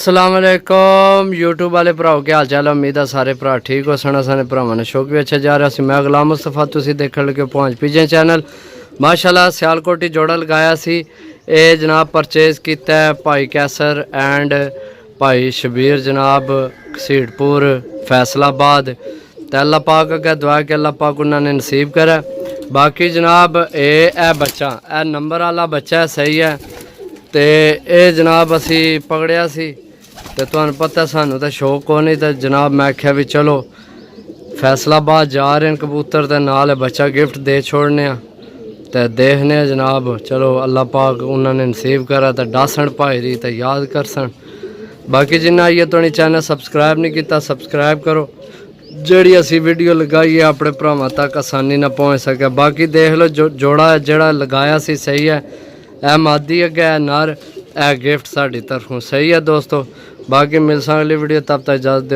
अस्सलाम वालेकुम यूट्यूब वाले भराओ क्या हाल चाल। उम्मीद है सारे भरा ठीक हो सन। सारे भरावां ने शौक भी अच्छा जा रहा सी। मैं गुलाम मुस्तफा तुसीं देखण लगे पहुँच पीजे चैनल। माशाल्लाह सियालकोटी जोड़ा लगाया सी। ये जनाब परचेज किया भाई कैसर एंड भाई शबीर जनाब घसीटपुर फैसलाबाद। तो अल्लाह पाक अगे दुआ कि अल्लाह पाक उन्होंने नसीब करे। बाकी जनाब ये बच्चा ए नंबर वाला बच्चा है, सही है। तो ये जनाब असी पकड़िया सी ते तुहानू पता सानू तो शौक को नहीं। तो जनाब मैं आख्या भी चलो फैसलाबाद जा रहे हैं कबूतर ते नाल बच्चा गिफ्ट दे छोड़ने तो देखने जनाब। चलो अल्लाह पाक उन्होंने नसीब करा तो डासन भाई दी तो याद करसन। बाकी जिन्ना आइए तो चैनल सबसक्राइब नहीं किया सबसक्राइब करो। जड़ी असी वीडियो लगाई है अपने भरावां तक आसानी ना पहुँच सके। बाकी देख लो जोड़ा जड़ा लगाया सी सही है। ए मादी अगे है नर ए गिफ्ट साड़ी तरफों सही है दोस्तों। बाकी मिलसा अगली वीडियो तब तक इजाजत दो।